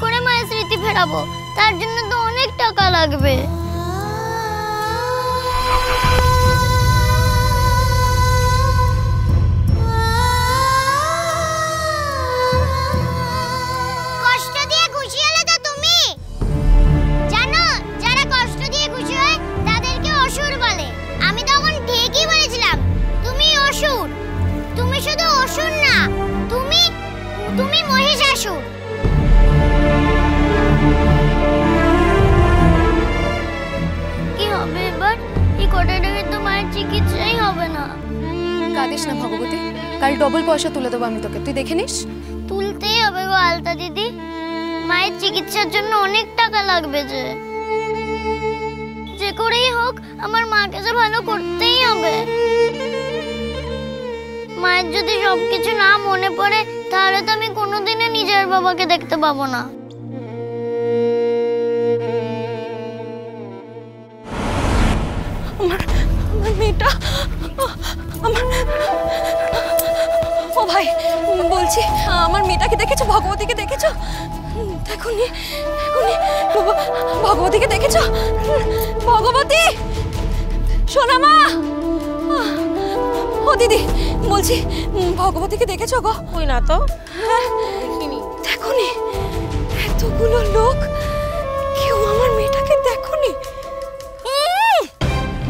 করে মায়ের স্মৃতি ফেরাবো? তার জন্য তো অনেক টাকা লাগবে। কষ্ট দিয়ে খুশি হলে তো তুমি জানো, যারা কষ্ট দিয়ে খুশি হয় তাদেরকে অসুর বলে। আমি তখন ঠিকই বলেছিলাম, তুমি অসুর। তুমি শুধু অসুর না, তুমি মহিষাসুর। কি হবে এবার? এই কটা টাকা তো মায়ের চিকিৎসাই হবে না। কাঁদিস না ভগবতী, কাল ডবল পয়সা তুলে দেবো আমি তোকে, তুই দেখে নিস। তুলতেই হবে গো আলতা দিদি, মায়ের চিকিৎসার জন্য অনেক টাকা লাগবে। যে করেই হোক আমার মাকে যে ভালো করতেই হবে। মায়ের যদি সবকিছু না মনে পড়ে তাহলে তো আমি কোনোদিনও নিজের বাবাকে দেখতে পাবো না। আমার মেয়েটা, ও ভাই বলছি, আমার মেয়েটাকে দেখেছো? ভগবতীকে দেখেছো? দেখুনি? ভগবতীকে দেখেছো? ভগবতী, সোনা মা, ও দিদি বলছি, ভগবতীকে দেখেছো গো? ওই না তো। দেখিনি। দেখুনি? এতগুলো লোক, কেউ আমার মেয়েটাকে দেখুনি?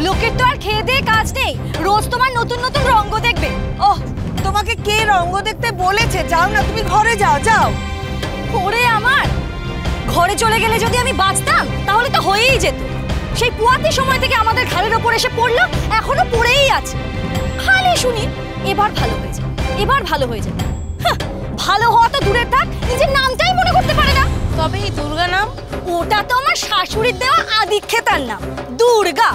লোকের তো আর খেয়ে দিয়ে কাজ নেই, রোজ তোমার নতুন নতুন রঙ্গ দেখবে। ওহ, তোমাকে কে রঙ্গ দেখতে বলেছে? যাও না, তুমি ঘরে যাও। যাও। ওরে আমার, ঘরে চলে গেলে যদি আমি বাঁচতাম তাহলে তো হয়েই যেত। সেই পুয়াতি সময় থেকে আমাদের ঘাড়ের ওপর এসে পড়লো, এখনো পড়েই আছে। খালি শুনি এবার ভালো হয়ে যায়, এবার ভালো হয়ে যায়। ভালো হওয়া তো দূরের থাক, নিজের নামটাই মনে করতে পারে না। তবে এই দুর্গা নাম, ওটা তো আমার শাশুড়ির দেওয়া আদিক্ষেতার নাম, দুর্গা।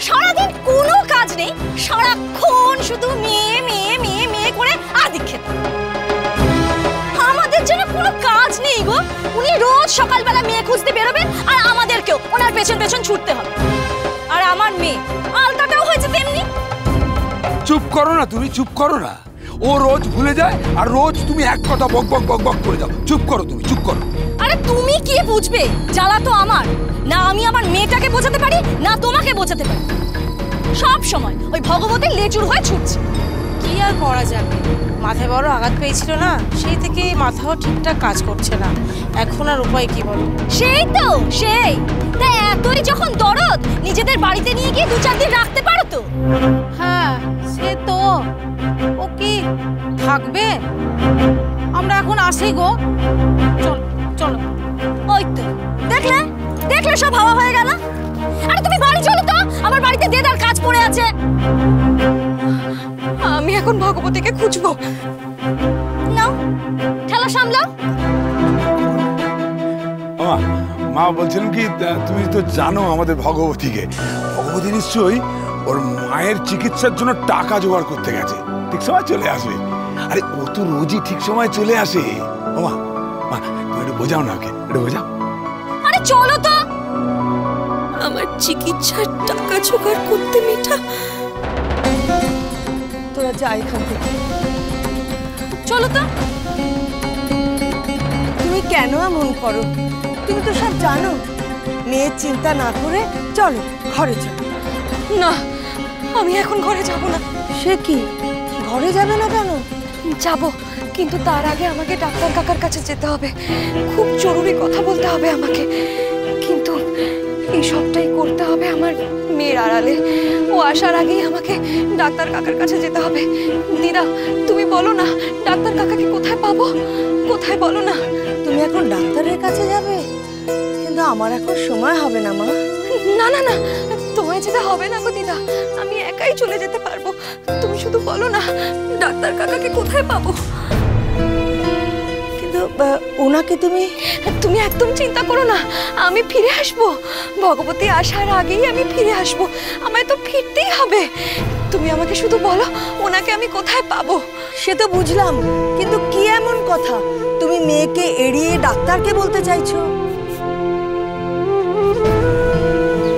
সারাদিন কোনো কাজ নেই, সারাক্ষণ শুধু মেয়ে মেয়ে মেয়ে মেয়ে করে আদিক্ষেতা। আমাদের জন্য কোনো কাজ নেই গো। উনি রোজ সকালবেলা মেয়ে খুঁজতে বেরোবেন আর আমাদেরকেও ওনার পেছন পেছন ছুটতে হবে। আর আমার মেয়ে আলতাটাও হয়েছে তেমনি। চুপ করো না, তুমি চুপ করো না। ও রোজ ভুলে যায় আর রোজ তুমি এক কথা বক বক বক বক করে দাও। চুপ করো, তুমি চুপ করো। আরে তুমি কি বুঝবে? জ্বালা তো আমার না। আমি আমার মেয়েটাকে বোঝাতে পারি না তোমাকে বোঝাতে পারি। সব সময় ওই ভগবতীর লেজুর হয়ে ছুটছে। কি আর করা যাবে? মাথায় বড় আঘাত পেয়েছিল না, সেই থেকে মাথাও ঠিকঠাক কাজ করছে না। এখন আর উপায় কি বলো? সেই তো সেই। তাই এতই যখন দরদ, নিজেদের বাড়িতে নিয়ে গিয়ে 2-4 দিন রাখতে পারো তো। হ্যাঁ, সে তো। ও কি থাকবে? আমরা এখন আসি গো। চলো চলো। ওই তো দেখলে, দেখলে সব হাওয়া হয়ে গেল। আরে তুমি বাড়ি চলো তো, আমার বাড়িতে দেদার কাজ পড়ে আছে। আমি এখন ভগবতীকে খুঁজবো। নাও ঠেলা সামলাও। মা বলছেন কি, তুমি তো জানো আমাদের ভগবতীকে। ভগবতী নিশ্চয়ই ওর মায়ের চিকিৎসার জন্য টাকা জোগাড় করতে গেছে, ঠিক সময় চলে আসবে। আরে ও তো রোজই ঠিক সময় চলে আসে। মা মা তুমি একটু বোঝাও না ওকে, একটু বোঝাও। আরে চলো তো। আমার চিকিৎসার টাকা জোগাড় করতে মেয়েটা। তোরা যা এখান থেকে। চলো তো। তুমি কেন এমন করো? তুমি তো সব জানো। মেয়ের চিন্তা না করে চলো ঘরে চলো। না, আমি এখন ঘরে যাব না। সে কি, ঘরে যাবে না কেন? যাব, কিন্তু তার আগে আমাকে ডাক্তার কাকার কাছে যেতে হবে। খুব জরুরি কথা বলতে হবে আমাকে। কিন্তু এই সবটাই করতে হবে আমার মেয়ের আড়ালে। ও আসার আগেই আমাকে ডাক্তার কাকার কাছে যেতে হবে। দিদা, তুমি বলো না ডাক্তার কাকাকে কোথায় পাবো? কোথায় বলো না। তুমি এখন ডাক্তারের কাছে যাবে? কিন্তু আমার এখন সময় হবে না মা। না না না, তোমায় যেতে হবে না গো দিদা, আমি একাই চলে যেতে পারবো। তুমি শুধু বলো না ডাক্তার কাকাকে কোথায় পাবো। কিন্তু ওনাকে তুমি একদম চিন্তা করো না, আমি ফিরে আসবো। ভগবতী আসার আগেই আমি ফিরে আসবো। আমায় তো ফিরতেই হবে। তুমি আমাকে শুধু বলো ওনাকে আমি কোথায় পাবো। সে তো বুঝলাম, কিন্তু কি এমন কথা তুমি মেয়েকে এড়িয়ে ডাক্তারকে বলতে চাইছো?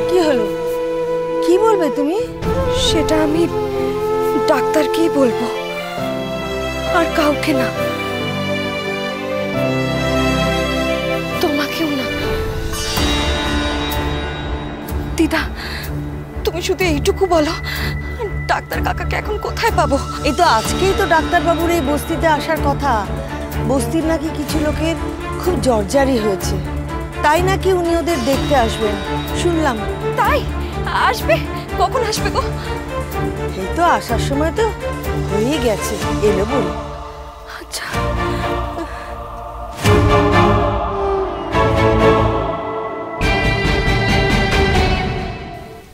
কি হলো, কি বলবে তুমি? সেটা আমি ডাক্তারকেই বলবো, আর কাউকে না। শুধু এইটুকু বলো, ডাক্তার কাকাকে এখন কোথায় পাবো? এই তো আজকেই তো ডাক্তারবাবুর এই বস্তিতে আসার কথা। বস্তির নাকি কিছু লোকের খুব জর্জারি হয়েছে, তাই নাকি উনি ওদের দেখতে আসবেন শুনলাম। তাই আসবে? কখন আসবে গো? এই তো আসার সময় তো হয়ে গেছে, এলো বলে। আচ্ছা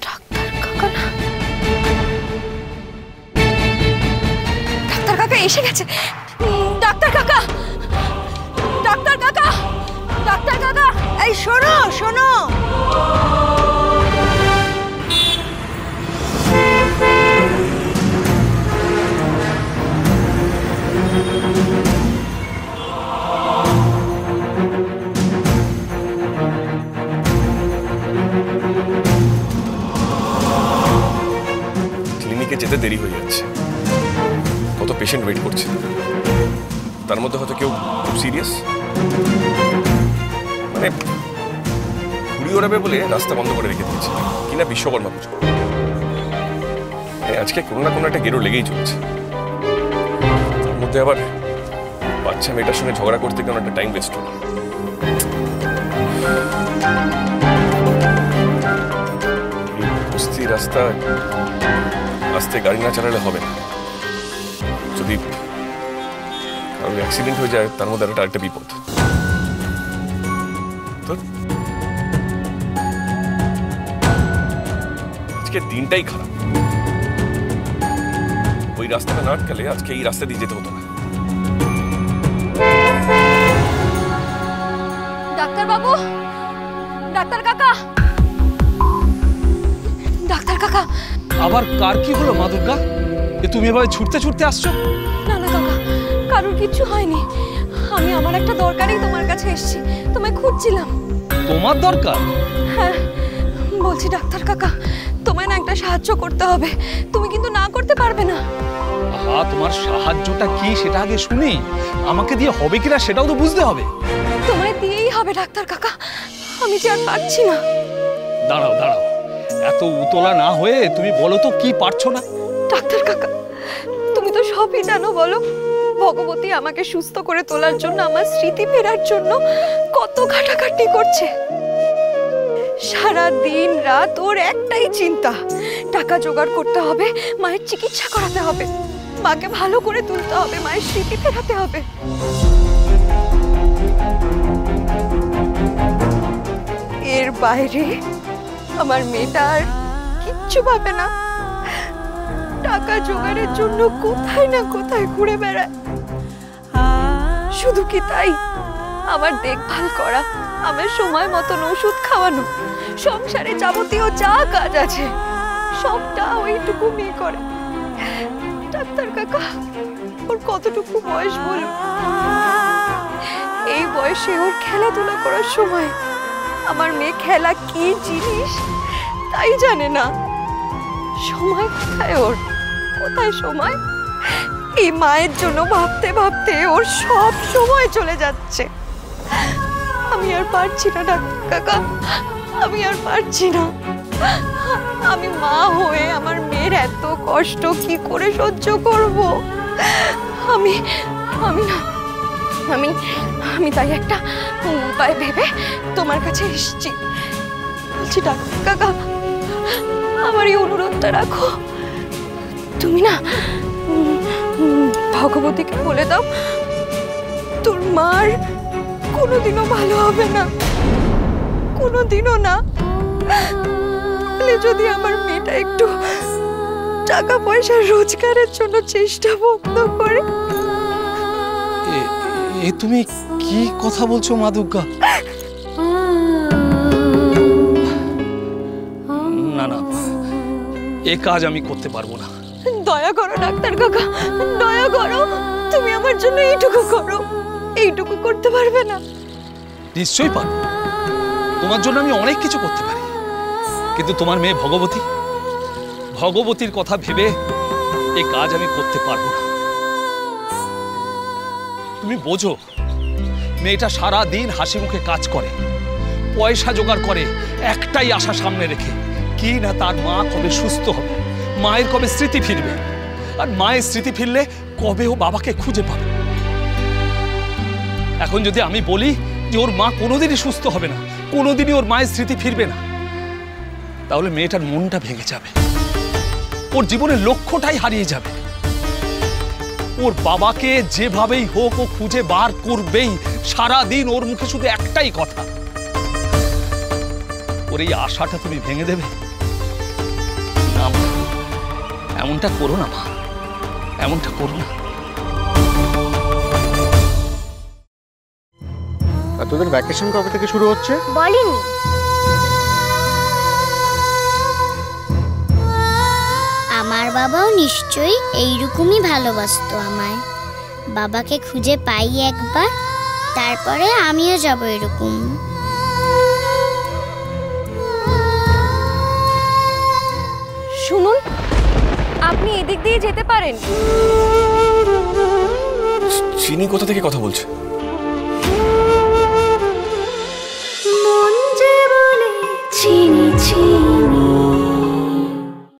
ডাক্তার কাকা না, ডাক্তার কাকা এসে গেছে। ডাক্তার কাকা, ডাক্তার কাকা, ডাক্তার কাকা, এই শোনো শোনো, ক্লিনিকে যেতে দেরি হয়ে যাচ্ছে, কত পেশেন্ট ওয়েট করছে, তার মধ্যে হয়তো কেউ খুব সিরিয়াস, মানে ঘুরি ওড়াবে বলে রাস্তা বন্ধ করে রেখে দিয়েছে কিনা বিশ্বকর্মা পুজো। আজকে কোনো না কোনো একটা গেরো লেগেই চলছে, তার মধ্যে আবার বাচ্চা মেয়েটার সঙ্গে ঝগড়া করতে গিয়ে অনেকটা টাইম ওয়েস্ট হলো। বস্তি রাস্তা আস্তে গাড়ি না চালালে হবে না, যদি কারোর অ্যাক্সিডেন্ট হয়ে যায় তার মধ্যে আরেকটা বিপদ। তো আজকে দিনটাই খারাপ, ওই রাস্তাটা না আটকালে আজকে এই রাস্তা দিয়ে যেতে হতো না। ডাক্তার বাবু, ডাক্তার কাকা, ডাক্তার কাকা। আবার কার কি হলো মা দুর্গা? তুমি এভাবে ছুটতে ছুটতে আসছো? না না কাকা, কারোর কিছু হয়নি। আমি আমার একটা দরকারেই তোমার কাছে এসেছি, তোমায় খুঁজছিলাম। তোমার দরকার? হ্যাঁ, বলছি ডাক্তার কাকা, তোমায় না একটা সাহায্য করতে হবে, তুমি কিন্তু না করতে পারবে না। আহা, তোমার সাহায্যটা কি সেটা আগে শুনি, আমাকে দিয়ে হবে কিনা সেটাও তো বুঝতে হবে। তোমায় দিয়েই হবে ডাক্তার কাকা, আমি যে আর পারছি না। দাঁড়াও দাঁড়াও, এত উতলা না হয়ে তুমি বলো তো কি পারছো না? ডাক্তার কাকা, তুমি তো সবই জানো, বলো। ভগবতী আমাকে সুস্থ করে তোলার জন্য, আমার স্মৃতি ফেরার জন্য কত ঘাটাঘাটি করছে। সারা দিন রাত ওর একটাই চিন্তা, টাকা জোগাড় করতে হবে, মায়ের চিকিৎসা করাতে হবে, মাকে ভালো করে তুলতে হবে, মায়ের স্মৃতি ফেরাতে হবে। এর বাইরে আমার মেয়েটা আর কিচ্ছু ভাবে না। টাকা জোগাড়ের জন্য কোথায় না কোথায় ঘুরে বেড়ায়। শুধু কি তাই, আমার দেখভাল করা, আমার সময় মতন ওষুধ খাওয়ানো, সংসারে যাবতীয় যা কাজ আছে সবটা ওইটুকু মেয়ে করে। ডাক্তার কাকা, ওর কতটুকু বয়স বলুন? এই বয়সে ওর খেলাধুলা করার সময়। আমার মেয়ে খেলা কি জিনিস তাই জানে না। সময় কোথায় ওর, কোথায় সময়? এই মায়ের জন্য ভাবতে ভাবতে ওর সব সময় চলে যাচ্ছে। আমি আর পারছি না ডাক্তার কাকা, আমি আর পারছি না। আমি মা হয়ে আমার মেয়ের এত কষ্ট কি করে সহ্য করব? আমি আমি না আমি আমি তাই একটা উপায় ভেবে তোমার কাছে এসেছি। বলছি ডাক্তার কাকা, আমার এই অনুরোধটা রাখো। তুমি না ভগবতীকে বলে দাও, তোর মার কোনোদিনও ভালো হবে না, কোনোদিনও না। যদি আমার মেয়েটা একটু টাকা পয়সা রোজগারের জন্য চেষ্টা বন্ধ করে। এ তুমি কি কথা বলছো মা দুর্গা? না না, এ কাজ আমি করতে পারবো না। দয়া করো ডাক্তার কাকা, দয়া করো, তুমি আমার জন্য এইটুকু করো। এইটুকু করতে পারবে না? নিশ্চয়ই পারবো, তোমার জন্য আমি অনেক কিছু করতে পারি, কিন্তু তোমার মেয়ে ভগবতী, ভগবতীর কথা ভেবে এই কাজ আমি করতে পারবো না। তুমি বোঝো, মেয়েটা সারা দিন হাসি মুখে কাজ করে, পয়সা জোগাড় করে, একটাই আশা সামনে রেখে, কি না তার মা কবে সুস্থ হবে, মায়ের কবে স্মৃতি ফিরবে, আর মায়ের স্মৃতি ফিরলে কবে ও বাবাকে খুঁজে পাবে। এখন যদি আমি বলি যে ওর মা কোনোদিনই সুস্থ হবে না, কোনোদিনই ওর মায়ের স্মৃতি ফিরবে না, তাহলে মেয়েটার মনটা ভেঙে যাবে, ওর জীবনের লক্ষ্যটাই হারিয়ে যাবে। ওর বাবাকে যেভাবেই হোক ও খুঁজে বার করবেই। সারাদিন ওর মুখে শুধু একটাই কথা। ওর এই আশাটা তুমি ভেঙে দেবে না মা, এমনটা করো না মা, এমনটা করো না। তোদের ভ্যাকেশন কবে থেকে শুরু হচ্ছে? বলিনি। আমার বাবাও নিশ্চয়ই এইরকমই ভালোবাসতো আমায়। বাবাকে খুঁজে পাই একবার, তারপরে আমিও যাব এরকম। শুনুন, আপনি এদিক দিয়ে যেতে পারেন। চিনি কোথা থেকে কথা বলছে?